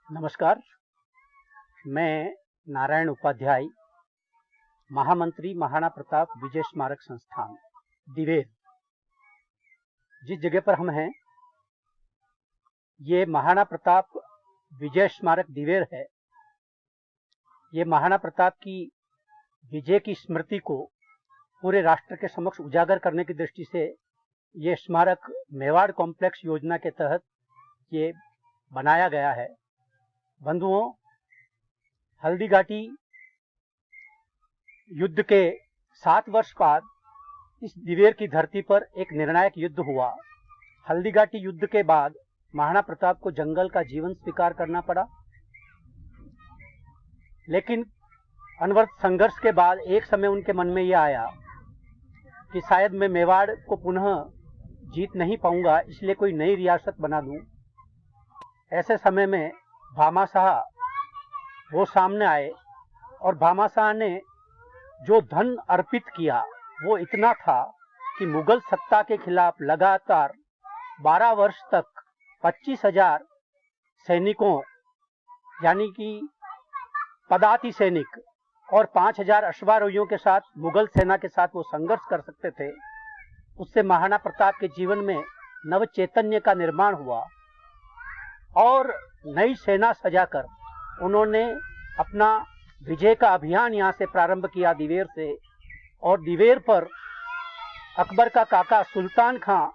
नमस्कार। मैं नारायण उपाध्याय, महामंत्री महाराणा प्रताप विजय स्मारक संस्थान दिवेर। जिस जगह पर हम हैं ये महाराणा प्रताप विजय स्मारक दिवेर है। ये महाराणा प्रताप की विजय की स्मृति को पूरे राष्ट्र के समक्ष उजागर करने की दृष्टि से ये स्मारक मेवाड़ कॉम्प्लेक्स योजना के तहत ये बनाया गया है। बंधुओं, हल्दीघाटी युद्ध के 7 वर्ष बाद इस दिवेर की धरती पर एक निर्णायक युद्ध हुआ। हल्दीघाटी युद्ध के बाद महाराणा प्रताप को जंगल का जीवन स्वीकार करना पड़ा, लेकिन अनवरत संघर्ष के बाद एक समय उनके मन में यह आया कि शायद मैं मेवाड़ को पुनः जीत नहीं पाऊंगा, इसलिए कोई नई रियासत बना दूं। ऐसे समय में भामाशाह वो सामने आए और भामाशाह ने जो धन अर्पित किया वो इतना था कि मुगल सत्ता के खिलाफ लगातार 12 वर्ष तक 25,000 सैनिकों यानी कि पदाति सैनिक और 5,000 अश्वारोहियों के साथ मुगल सेना के साथ वो संघर्ष कर सकते थे। उससे महाराणा प्रताप के जीवन में नव चैतन्य का निर्माण हुआ और नई सेना सजाकर उन्होंने अपना विजय का अभियान यहाँ से प्रारंभ किया, दिवेर से। और दिवेर पर अकबर का काका सुल्तान खां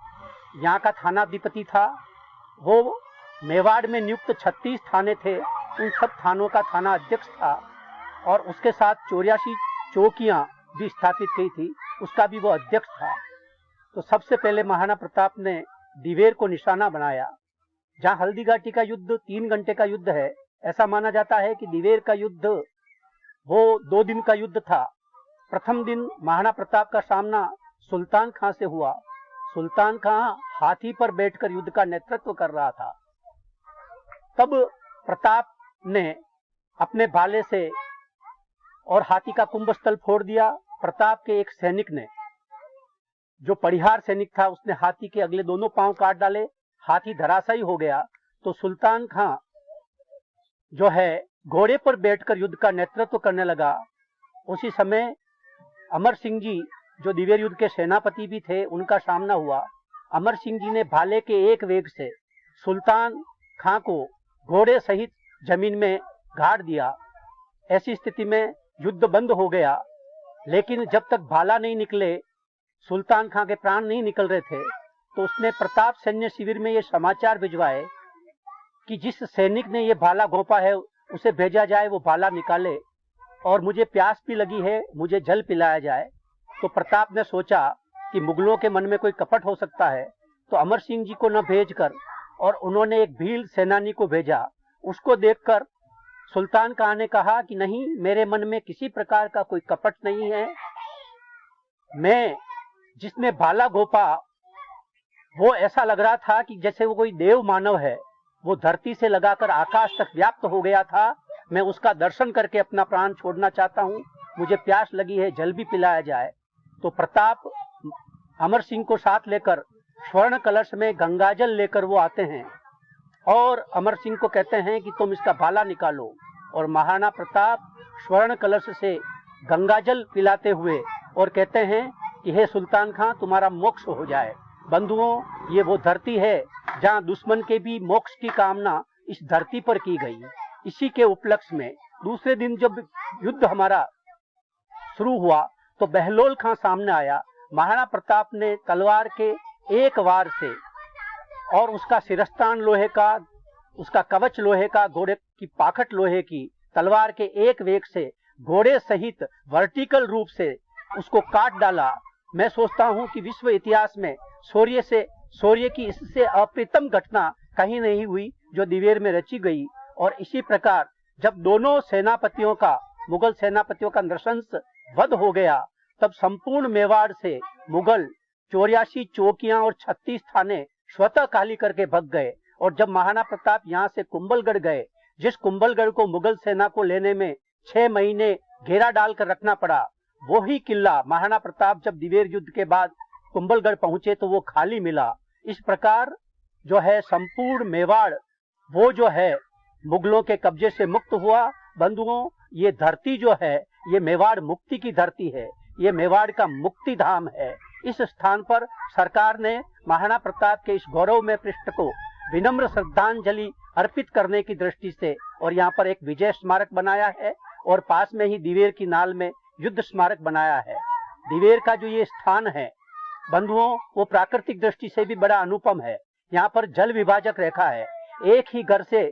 यहाँ का थानाधिपति था। वो मेवाड़ में नियुक्त 36 थाने थे, उन सब थानों का थाना अध्यक्ष था और उसके साथ 84 चौकियाँ भी स्थापित की थी, उसका भी वो अध्यक्ष था। तो सबसे पहले महाराणा प्रताप ने दिवेर को निशाना बनाया। जहाँ हल्दीघाटी का युद्ध 3 घंटे का युद्ध है, ऐसा माना जाता है कि दिवेर का युद्ध वो 2 दिन का युद्ध था। प्रथम दिन महाराणा प्रताप का सामना सुल्तान खां से हुआ। सुल्तान खां हाथी पर बैठकर युद्ध का नेतृत्व कर रहा था। तब प्रताप ने अपने भाले से और हाथी का कुंभस्थल फोड़ दिया। प्रताप के एक सैनिक ने, जो परिहार सैनिक था, उसने हाथी के अगले दोनों पांव काट डाले। हाथी धराशायी हो गया। तो सुल्तान खां जो है घोड़े पर बैठकर युद्ध का नेतृत्व करने लगा। उसी समय अमर सिंह जी, जो दिवेर युद्ध के सेनापति भी थे, उनका सामना हुआ। अमर सिंह जी ने भाले के एक वेग से सुल्तान खां को घोड़े सहित जमीन में गाड़ दिया। ऐसी स्थिति में युद्ध बंद हो गया, लेकिन जब तक भाला नहीं निकले, सुल्तान खां के प्राण नहीं निकल रहे थे, तो उसने प्रताप सैन्य शिविर में ये समाचार भिजवाए कि जिस सैनिक ने ये भाला घोंपा है उसे भेजा जाए, वो भाला निकाले, और मुझे प्यास भी लगी है, मुझे जल पिलाया जाए। तो प्रताप ने सोचा कि मुगलों के मन में कोई कपट हो सकता है, तो अमर सिंह जी को न भेजकर और उन्होंने एक भील सेनानी को भेजा। उसको देखकर सुल्तान खां ने कहा कि नहीं, मेरे मन में किसी प्रकार का कोई कपट नहीं है। मैं जिसने भाला घोंपा वो ऐसा लग रहा था कि जैसे वो कोई देव मानव है, वो धरती से लगाकर आकाश तक व्याप्त हो गया था। मैं उसका दर्शन करके अपना प्राण छोड़ना चाहता हूँ, मुझे प्यास लगी है, जल भी पिलाया जाए। तो प्रताप अमर सिंह को साथ लेकर स्वर्ण कलश में गंगाजल लेकर वो आते हैं और अमर सिंह को कहते हैं कि तुम इसका भाला निकालो। और महाराणा प्रताप स्वर्ण कलश से गंगाजल पिलाते हुए और कहते हैं कि हे सुल्तान खां, तुम्हारा मोक्ष हो जाए। बंधुओं, ये वो धरती है जहाँ दुश्मन के भी मोक्ष की कामना इस धरती पर की गई। इसी के उपलक्ष्य में दूसरे दिन जब युद्ध हमारा शुरू हुआ तो बहलोल खां सामने आया। महाराणा प्रताप ने तलवार के एक वार से और उसका सिरस्तान लोहे का, उसका कवच लोहे का, घोड़े की पाखट लोहे की, तलवार के एक वेग से घोड़े सहित वर्टिकल रूप से उसको काट डाला। मैं सोचता हूँ कि विश्व इतिहास में शौर्य की इससे अप्रतिम घटना कहीं नहीं हुई जो दिवेर में रची गई। और इसी प्रकार जब दोनों सेनापतियों का, मुगल सेनापतियों का नृशंस वध हो गया, तब संपूर्ण मेवाड़ से मुगल 84 चौकियां और 36 थाने स्वतः खाली करके भग गए। और जब महाराणा प्रताप यहाँ से कुंभलगढ़ गए, जिस कुंभलगढ़ को मुगल सेना को लेने में 6 महीने घेरा डालकर रखना पड़ा, वो ही किला महाराणा प्रताप जब दिवेर युद्ध के बाद कुंभलगढ़ पहुंचे तो वो खाली मिला। इस प्रकार जो है संपूर्ण मेवाड़ वो जो है मुगलों के कब्जे से मुक्त हुआ। बंधुओं, ये धरती जो है ये मेवाड़ मुक्ति की धरती है, ये मेवाड़ का मुक्ति धाम है। इस स्थान पर सरकार ने महाराणा प्रताप के इस गौरवमय पृष्ठ को विनम्र श्रद्धांजलि अर्पित करने की दृष्टि से और यहाँ पर एक विजय स्मारक बनाया है और पास में ही दिवेर की नाल में युद्ध स्मारक बनाया है। दिवेर का जो ये स्थान है बंधुओं, वो प्राकृतिक दृष्टि से भी बड़ा अनुपम है। यहाँ पर जल विभाजक रेखा है। एक ही घर से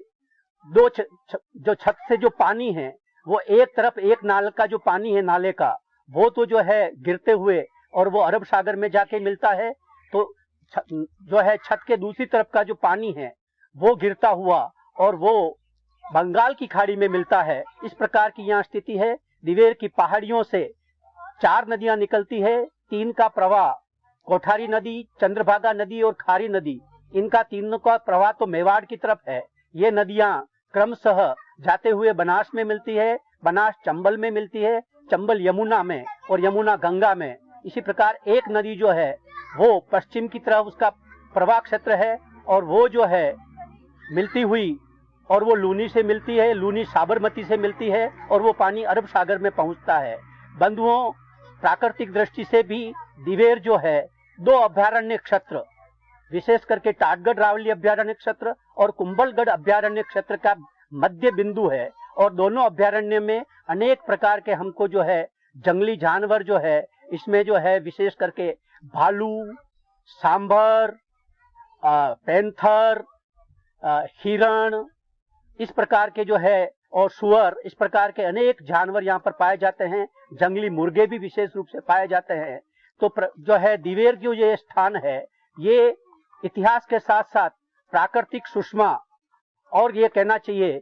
दो जो छत से जो पानी है वो एक तरफ एक नाल का जो पानी है नाले का वो तो जो है गिरते हुए और वो अरब सागर में जाके मिलता है, तो जो है छत के दूसरी तरफ का जो पानी है वो गिरता हुआ और वो बंगाल की खाड़ी में मिलता है। इस प्रकार की यहाँ स्थिति है। दिवेर की पहाड़ियों से 4 नदियां निकलती है। 3 का प्रवाह कोठारी नदी, चंद्रभागा नदी और खारी नदी, इनका तीनों का प्रवाह तो मेवाड़ की तरफ है। ये नदियां क्रमशः जाते हुए बनास में मिलती है, बनास चंबल में मिलती है, चंबल यमुना में और यमुना गंगा में। इसी प्रकार एक नदी जो है वो पश्चिम की तरफ उसका प्रवाह क्षेत्र है और वो जो है मिलती हुई और वो लूनी से मिलती है, लूनी साबरमती से मिलती है और वो पानी अरब सागर में पहुंचता है। बंधुओं, प्राकृतिक दृष्टि से भी दिवेर जो है 2 अभयारण्य क्षेत्र, विशेष करके टाटगढ़ रावली अभयारण्य क्षेत्र और कुंभलगढ़ अभयारण्य क्षेत्र का मध्य बिंदु है और दोनों अभयारण्य में अनेक प्रकार के हमको जो है जंगली जानवर जो है इसमें जो है विशेष करके भालू, सांभर, पैंथर, हिरण, इस प्रकार के जो है और सुअर, इस प्रकार के अनेक जानवर यहाँ पर पाए जाते हैं। जंगली मुर्गे भी विशेष रूप से पाए जाते हैं। तो जो है दिवेर जो ये स्थान है ये इतिहास के साथ साथ प्राकृतिक सुषमा और ये कहना चाहिए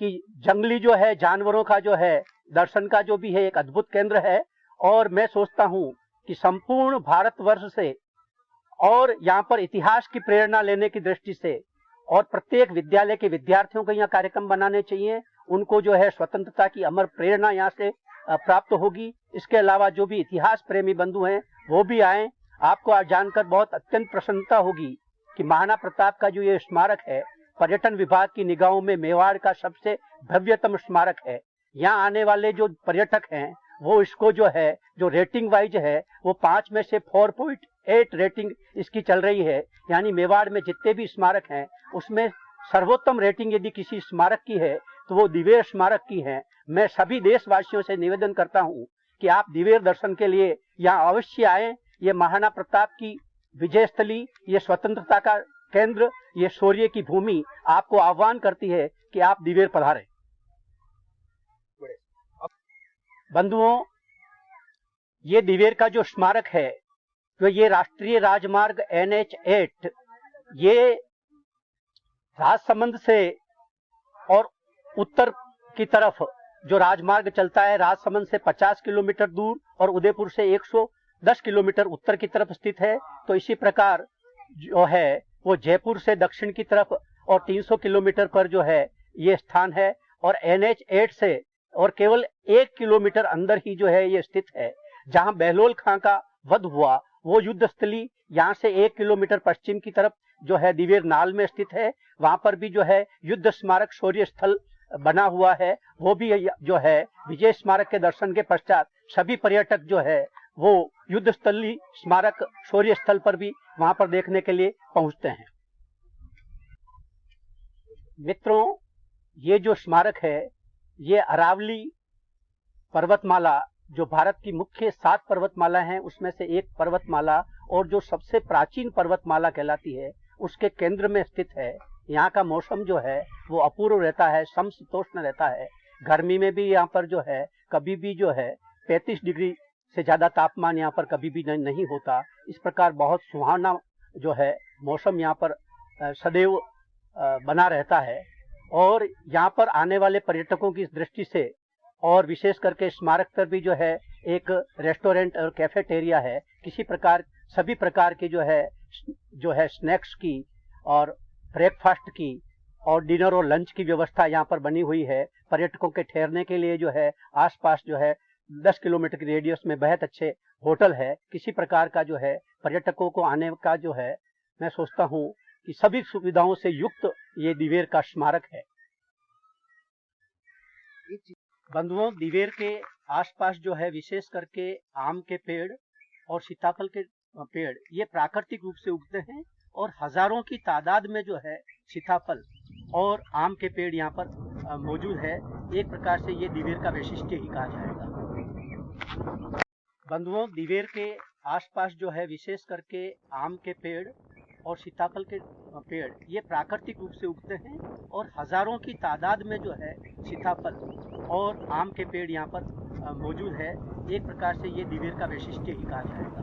कि जंगली जो है जानवरों का जो है दर्शन का जो भी है एक अद्भुत केंद्र है। और मैं सोचता हूँ कि संपूर्ण भारतवर्ष से और यहाँ पर इतिहास की प्रेरणा लेने की दृष्टि से और प्रत्येक विद्यालय के विद्यार्थियों को यहाँ कार्यक्रम बनाने चाहिए। उनको जो है स्वतंत्रता की अमर प्रेरणा यहाँ से प्राप्त होगी। इसके अलावा जो भी इतिहास प्रेमी बंधु हैं वो भी आए। आपको आज जानकर बहुत अत्यंत प्रसन्नता होगी कि महाराणा प्रताप का जो ये स्मारक है पर्यटन विभाग की निगाहों में मेवाड़ का सबसे भव्यतम स्मारक है। यहाँ आने वाले जो पर्यटक हैं वो इसको जो है जो रेटिंग वाइज है वो 5 में से 4.8 रेटिंग इसकी चल रही है। यानी मेवाड़ में जितने भी स्मारक हैं उसमें सर्वोत्तम रेटिंग यदि किसी स्मारक की है तो वो दिवेर स्मारक की है। मैं सभी देशवासियों से निवेदन करता हूँ कि आप दिवेर दर्शन के लिए यहाँ अवश्य आए। ये महाराणा प्रताप की विजय स्थली, ये स्वतंत्रता का केंद्र, ये शौर्य की भूमि आपको आह्वान करती है कि आप दिवेर पधारें। बंधुओं, ये दिवेर का जो स्मारक है तो ये राष्ट्रीय राजमार्ग NH8 ये राजसमंद से और उत्तर की तरफ जो राजमार्ग चलता है राजसमंद से 50 किलोमीटर दूर और उदयपुर से 110 किलोमीटर उत्तर की तरफ स्थित है। तो इसी प्रकार जो है वो जयपुर से दक्षिण की तरफ और 300 किलोमीटर पर जो है ये स्थान है और NH8 से और केवल 1 किलोमीटर अंदर ही जो है ये स्थित है। जहां बहलोल खां का वध हुआ वो युद्ध स्थली यहाँ से 1 किलोमीटर पश्चिम की तरफ जो है दिवेर नाल में स्थित है। वहां पर भी जो है युद्ध स्मारक शौर्य स्थल बना हुआ है। वो भी जो है विजय स्मारक के दर्शन के पश्चात सभी पर्यटक जो है वो युद्ध स्थली स्मारक शौर्य स्थल पर भी वहां पर देखने के लिए पहुंचते हैं। मित्रों, ये जो स्मारक है ये अरावली पर्वतमाला जो भारत की मुख्य 7 पर्वतमाला हैं उसमें से एक पर्वतमाला और जो सबसे प्राचीन पर्वतमाला कहलाती है उसके केंद्र में स्थित है। यहाँ का मौसम जो है वो अपूर्व रहता है, समशीतोष्ण रहता है। गर्मी में भी यहाँ पर जो है कभी भी जो है 35 डिग्री से ज्यादा तापमान यहाँ पर कभी भी नहीं होता। इस प्रकार बहुत सुहावना जो है मौसम यहाँ पर सदैव बना रहता है। और यहाँ पर आने वाले पर्यटकों की दृष्टि से और विशेष करके स्मारक पर भी जो है एक रेस्टोरेंट और कैफेटेरिया है। किसी प्रकार सभी प्रकार के जो है स्नैक्स की और ब्रेकफास्ट की और डिनर और लंच की व्यवस्था यहाँ पर बनी हुई है। पर्यटकों के ठहरने के लिए जो है आसपास जो है 10 किलोमीटर की रेडियस में बहुत अच्छे होटल है। किसी प्रकार का जो है पर्यटकों को आने का जो है मैं सोचता हूँ कि सभी सुविधाओं से युक्त ये दिवेर का स्मारक है। बंधुओं, दिवेर के आसपास जो है विशेष करके आम के पेड़ और सीताफल के पेड़ ये प्राकृतिक रूप से उगते हैं और हजारों की तादाद में जो है सीताफल और आम के पेड़ यहाँ पर मौजूद है। एक प्रकार से ये दिवेर का वैशिष्ट्य ही कहा जाएगा। बंधुओं, दिवेर के आसपास जो है विशेष करके आम के पेड़ और सीताफल के पेड़ ये प्राकृतिक रूप से उगते हैं और हजारों की तादाद में जो है सीताफल और आम के पेड़ यहाँ पर मौजूद है। एक प्रकार से ये दिवेर का वैशिष्ट्य ही कहा जाएगा।